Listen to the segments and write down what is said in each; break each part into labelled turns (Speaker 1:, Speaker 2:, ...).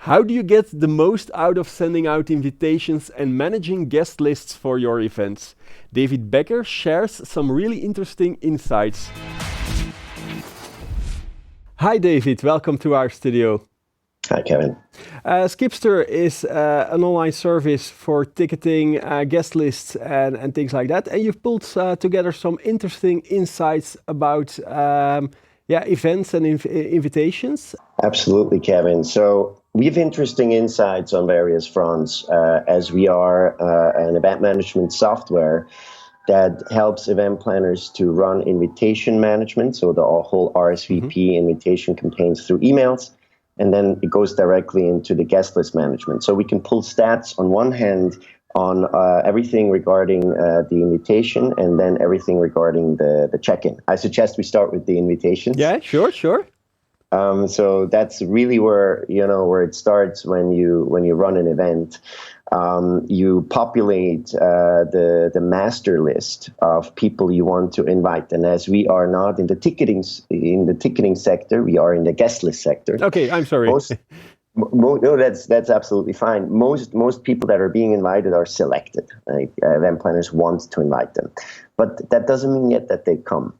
Speaker 1: How do you get the most out of sending out invitations and managing guest lists for your events? David Becker shares some really interesting insights. Hi David, welcome to our studio.
Speaker 2: Hi Kevin.
Speaker 1: Skipster is an online service for ticketing, guest lists and things like that. And you've pulled together some interesting insights about events and invitations.
Speaker 2: Absolutely, Kevin. So we have interesting insights on various fronts as we are an event management software that helps event planners to run invitation management, so the whole RSVP invitation campaigns through emails, and then it goes directly into the guest list management. So we can pull stats on one hand on everything regarding the invitation, and then everything regarding the check-in. I suggest we start with the invitations.
Speaker 1: Yeah, sure.
Speaker 2: So that's really where it starts when you run an event. You populate the master list of people you want to invite, and as we are not in the ticketing sector, we are in the guest list sector.
Speaker 1: Okay, I'm sorry.
Speaker 2: No, that's absolutely fine. Most people that are being invited are selected. Like, event planners want to invite them, but that doesn't mean yet that they come.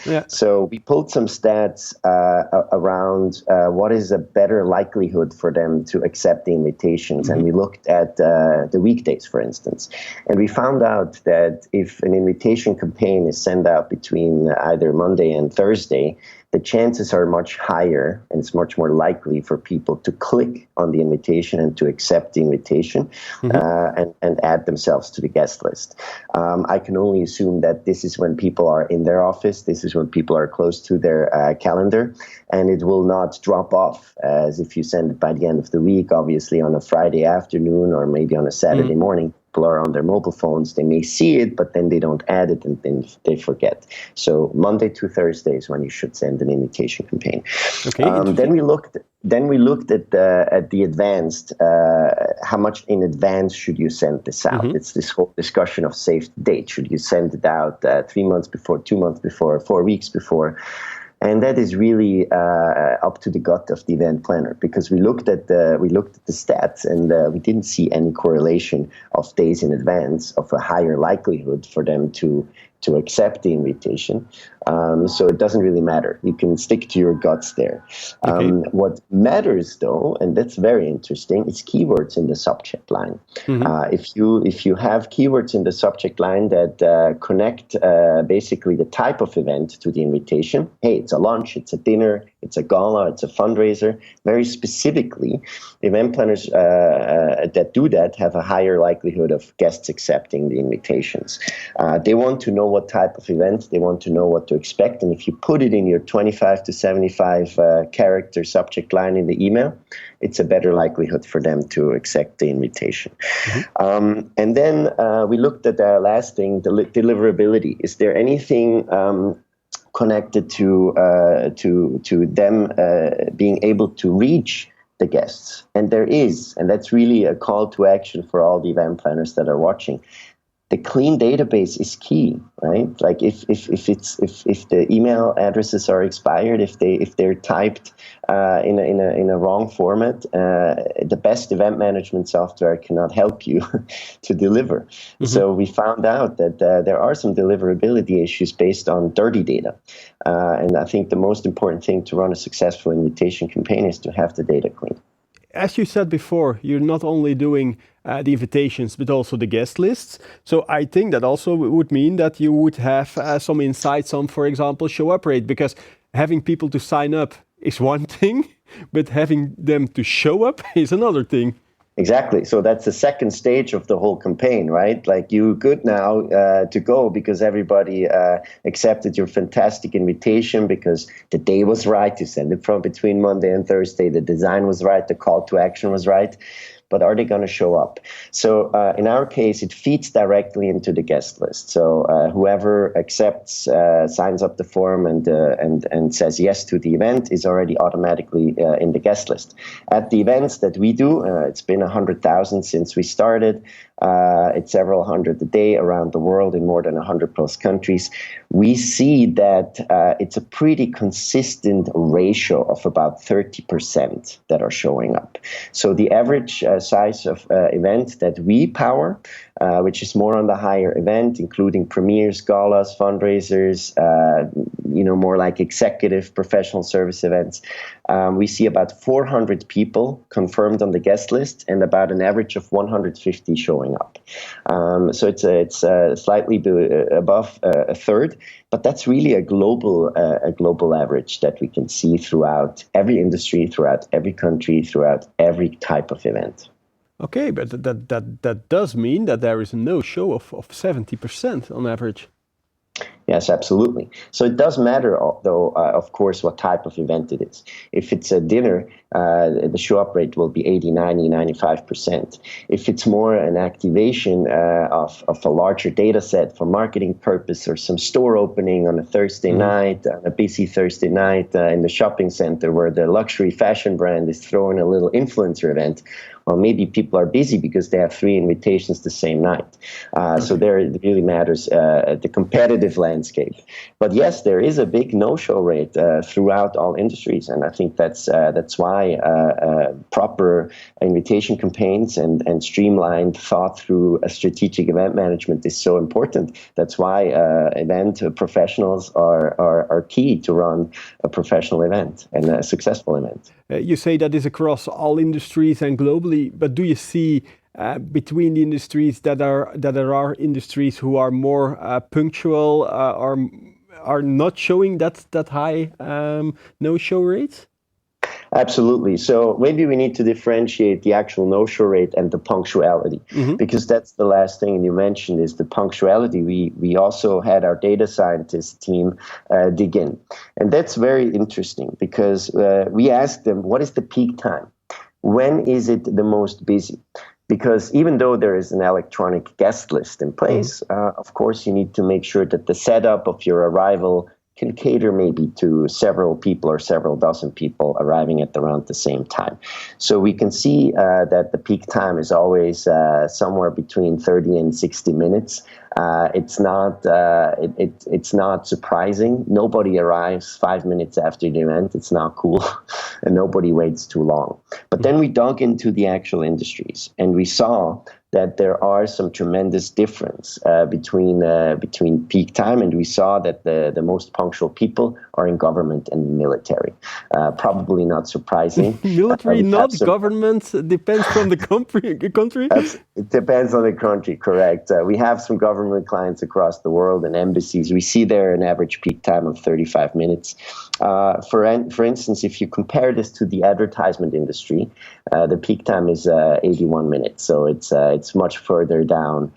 Speaker 1: Yeah.
Speaker 2: So we pulled some stats around what is a better likelihood for them to accept the invitations, and we looked at the weekdays, for instance, and we found out that if an invitation campaign is sent out between either Monday and Thursday, the chances are much higher, and it's much more likely for people to click on the invitation and to accept the invitation and add themselves to the guest list. I can only assume that this is when people are in their office, this is when people are close to their calendar, and it will not drop off as if you send it by the end of the week, obviously on a Friday afternoon or maybe on a Saturday morning. People are on their mobile phones, they may see it, but then they don't add it and then they forget. So Monday to Thursday is when you should send an invitation campaign.
Speaker 1: Okay,
Speaker 2: then we looked at the advanced, how much in advance should you send this out? It's this whole discussion of save the date. Should you send it out 3 months before, 2 months before, 4 weeks before? And that is really up to the gut of the event planner, because we looked at the stats and we didn't see any correlation of days in advance of a higher likelihood for them to accept the invitation. So it doesn't really matter. You can stick to your guts there. What matters, though, and that's very interesting, is keywords in the subject line. If you have keywords in the subject line that connect basically the type of event to the invitation, hey, it's a lunch, it's a dinner, it's a gala, it's a fundraiser, very specifically, event planners that do that have a higher likelihood of guests accepting the invitations. They want to know what type of event, they want to know what to expect, and if you put it in your 25 to 75 character subject line in the email, it's a better likelihood for them to accept the invitation. And then we looked at the last thing, the deliverability. Is there anything connected to them being able to reach the guests? And there is, and that's really a call to action for all the event planners that are watching. The clean database is key, right? Like if the email addresses are expired, if they're typed in a wrong format, the best event management software cannot help you to deliver. So we found out that there are some deliverability issues based on dirty data, and I think the most important thing to run a successful invitation campaign is to have the data clean.
Speaker 1: As you said before, you're not only doing the invitations, but also the guest lists. So I think that also would mean that you would have some insights on, for example, show up rate, because having people to sign up is one thing, but having them to show up is another thing.
Speaker 2: Exactly. So that's the second stage of the whole campaign, right? Like, you're good now to go because everybody accepted your fantastic invitation because the day was right. You send it from between Monday and Thursday. The design was right. The call to action was right. but are they going to show up? So in our case, it feeds directly into the guest list. So whoever accepts, signs up the form and says yes to the event is already automatically in the guest list. At the events that we do, it's been 100,000 since we started. It's several hundred a day around the world in more than 100 plus countries. We see that it's a pretty consistent ratio of about 30% that are showing up. So the average size of event that we power, which is more on the higher event, including premieres, galas, fundraisers, more like executive professional service events. We see about 400 people confirmed on the guest list and about an average of 150 showing up. So it's slightly above a third, but that's really a global average that we can see throughout every industry, throughout every country, throughout every type of event.
Speaker 1: Okay, but that does mean that there is a no-show of 70% on average.
Speaker 2: Yes, absolutely. So it does matter, though, of course, what type of event it is. If it's a dinner, the show-up rate will be 80, 90, 95%. If it's more an activation of a larger data set for marketing purpose or some store opening on a Thursday night, on a busy Thursday night in the shopping center where the luxury fashion brand is throwing a little influencer event, well, maybe people are busy because they have 3 invitations the same night. So there it really matters the competitive landscape. But yes, there is a big no-show rate throughout all industries, and I think that's why proper invitation campaigns and streamlined, thought-through strategic event management is so important. That's why event professionals are key to run a professional event and a successful event.
Speaker 1: You say that is across all industries and globally, but do you see between the industries that there are industries who are more punctual are not showing that high no-show rates?
Speaker 2: Absolutely. So maybe we need to differentiate the actual no-show rate and the punctuality, because that's the last thing you mentioned is the punctuality. We also had our data scientist team dig in. And that's very interesting because we asked them, what is the peak time? When is it the most busy? Because even though there is an electronic guest list in place, of course, you need to make sure that the setup of your arrival can cater maybe to several people or several dozen people arriving at around the same time. So we can see that the peak time is always somewhere between 30 and 60 minutes. It's not surprising. Nobody arrives 5 minutes after the event. It's not cool, and nobody waits too long. But then we dug into the actual industries, and we saw that there are some tremendous difference between peak time, and we saw that the most punctual people are in government and military. Probably not surprising.
Speaker 1: Military, not government, depends on the country?
Speaker 2: It depends on the country, correct. We have some government clients across the world and embassies. We see there an average peak time of 35 minutes. For instance, if you compare this to the advertisement industry, the peak time is 81 minutes. So it's much further down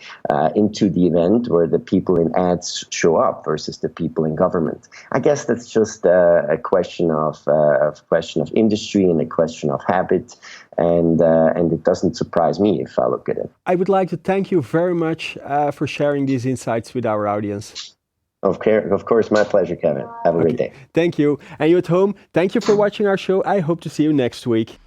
Speaker 2: into the event where the people in ads show up versus the people in government. I guess that's just a question of industry and a question of habit, and it doesn't surprise me if I look at it.
Speaker 1: I would like to thank you very much for sharing these insights with our audience.
Speaker 2: Of course, my pleasure, Kevin. Have a great day.
Speaker 1: Thank you. And you at home, thank you for watching our show. I hope to see you next week.